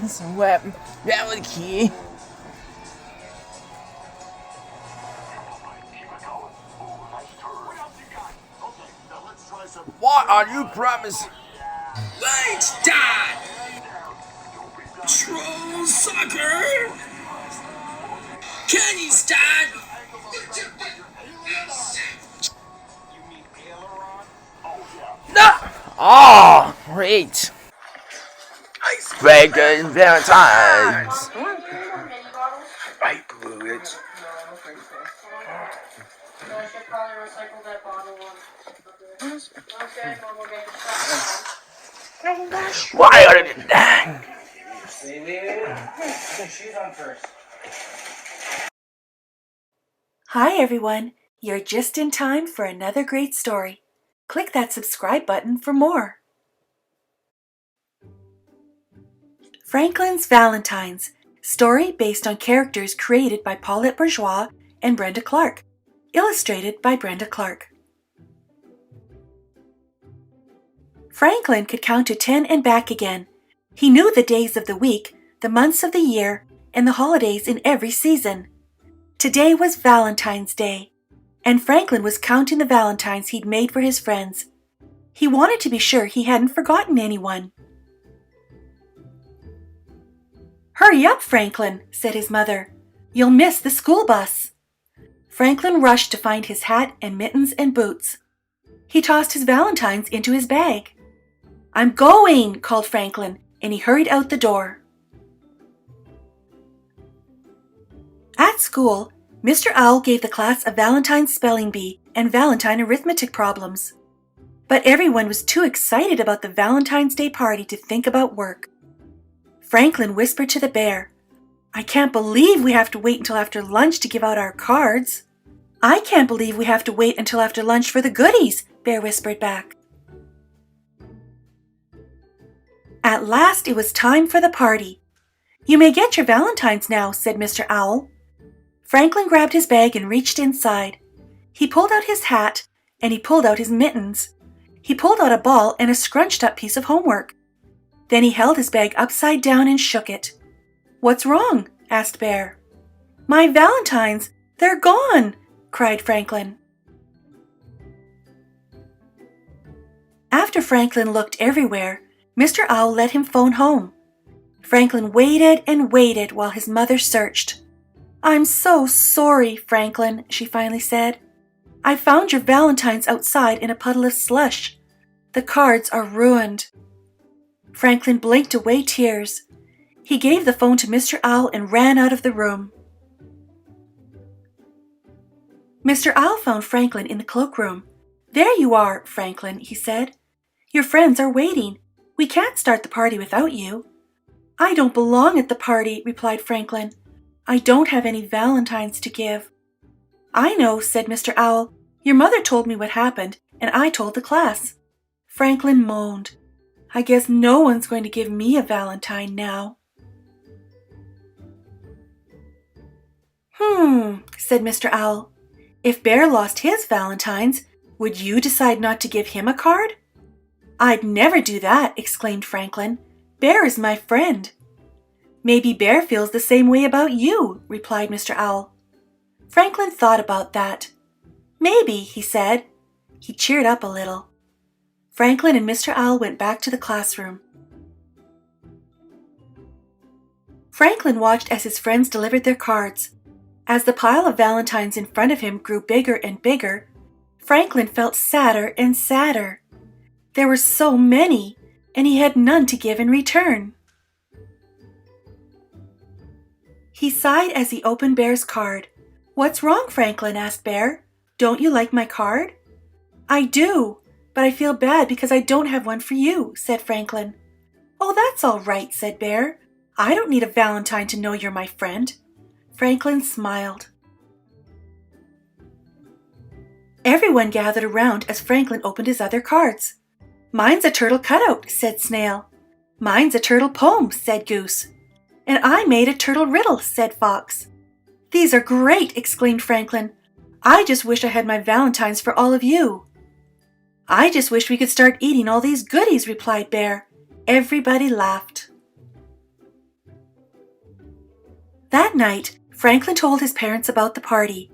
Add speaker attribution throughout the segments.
Speaker 1: Swap that with key. What are you promising?
Speaker 2: Lights, dot! Troll sucker! Can you start?
Speaker 1: No! Oh, great. Icebreaker Valentines.
Speaker 2: I blew it.
Speaker 3: No, I should probably recycle that bottle one. Okay, well, we'll get it.
Speaker 1: Why are you that?
Speaker 2: She's on first.
Speaker 4: Hi everyone, you're just in time for another great story. Click that subscribe button for more. Franklin's Valentines, story based on characters created by Paulette Bourgeois and Brenda Clark, illustrated by Brenda Clark. Franklin could count to 10 and back again. He knew the days of the week, the months of the year, and the holidays in every season. Today was Valentine's Day, and Franklin was counting the valentines he'd made for his friends. He wanted to be sure he hadn't forgotten anyone. "Hurry up, Franklin," said his mother. "You'll miss the school bus." Franklin rushed to find his hat and mittens and boots. He tossed his valentines into his bag. "I'm going," called Franklin, and he hurried out the door. At school, Mr. Owl gave the class a Valentine spelling bee and Valentine arithmetic problems. But everyone was too excited about the Valentine's Day party to think about work. Franklin whispered to the bear, "I can't believe we have to wait until after lunch to give out our cards." "I can't believe we have to wait until after lunch for the goodies," Bear whispered back. At last it was time for the party. "You may get your valentines now," said Mr. Owl. Franklin grabbed his bag and reached inside. He pulled out his hat, and he pulled out his mittens. He pulled out a ball and a scrunched up piece of homework. Then he held his bag upside down and shook it. "What's wrong?" asked Bear. "My valentines! They're gone!" cried Franklin. After Franklin looked everywhere, Mr. Owl let him phone home. Franklin waited and waited while his mother searched. "I'm so sorry, Franklin," she finally said. "I found your valentines outside in a puddle of slush. The cards are ruined." Franklin blinked away tears. He gave the phone to Mr. Owl and ran out of the room. Mr. Owl found Franklin in the cloakroom. "There you are, Franklin," he said. "Your friends are waiting. We can't start the party without you." "I don't belong at the party," replied Franklin. "I don't have any valentines to give." "I know," said Mr. Owl. "Your mother told me what happened, and I told the class." Franklin moaned. "I guess no one's going to give me a valentine now." Said Mr. Owl. "If Bear lost his valentines, would you decide not to give him a card?" "I'd never do that," exclaimed Franklin. "Bear is my friend." "Maybe Bear feels the same way about you," replied Mr. Owl. Franklin thought about that. "Maybe," he said. He cheered up a little. Franklin and Mr. Owl went back to the classroom. Franklin watched as his friends delivered their cards. As the pile of valentines in front of him grew bigger and bigger, Franklin felt sadder and sadder. There were so many, and he had none to give in return. He sighed as he opened Bear's card. "What's wrong, Franklin?" asked Bear. "Don't you like my card?" "I do, but I feel bad because I don't have one for you," said Franklin. "Oh, that's all right," said Bear. "I don't need a valentine to know you're my friend." Franklin smiled. Everyone gathered around as Franklin opened his other cards. "Mine's a turtle cutout," said Snail. "Mine's a turtle poem," said Goose. "And I made a turtle riddle," said Fox. "These are great," exclaimed Franklin. "I just wish I had my valentines for all of you." "I just wish we could start eating all these goodies," replied Bear. Everybody laughed. That night, Franklin told his parents about the party.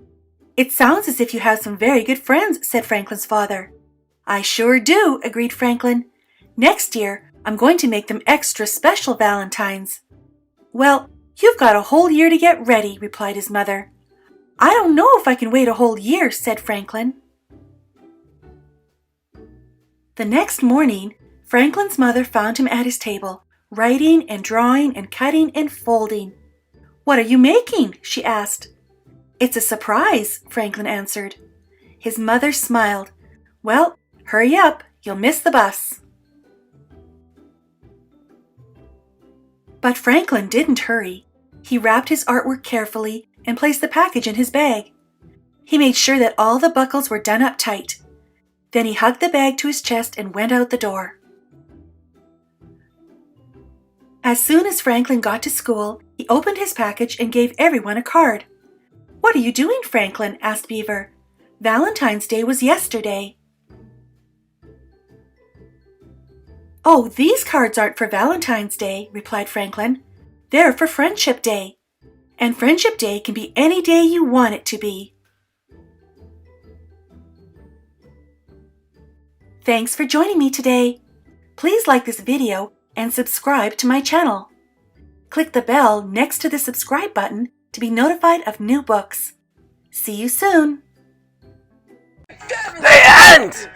Speaker 4: "It sounds as if you have some very good friends," said Franklin's father. "I sure do," agreed Franklin. "Next year, I'm going to make them extra special Valentines." "Well, you've got a whole year to get ready," replied his mother. "I don't know if I can wait a whole year," said Franklin. The next morning, Franklin's mother found him at his table, writing and drawing and cutting and folding. "What are you making?" she asked. "It's a surprise," Franklin answered. His mother smiled. "Well, hurry up, you'll miss the bus." But Franklin didn't hurry. He wrapped his artwork carefully and placed the package in his bag. He made sure that all the buckles were done up tight. Then he hugged the bag to his chest and went out the door. As soon as Franklin got to school, he opened his package and gave everyone a card. "What are you doing, Franklin?" asked Beaver. "Valentine's Day was yesterday." "Oh, these cards aren't for Valentine's Day," replied Franklin. "They're for Friendship Day. And Friendship Day can be any day you want it to be." Thanks for joining me today. Please like this video and subscribe to my channel. Click the bell next to the subscribe button to be notified of new books. See you soon!
Speaker 1: The end!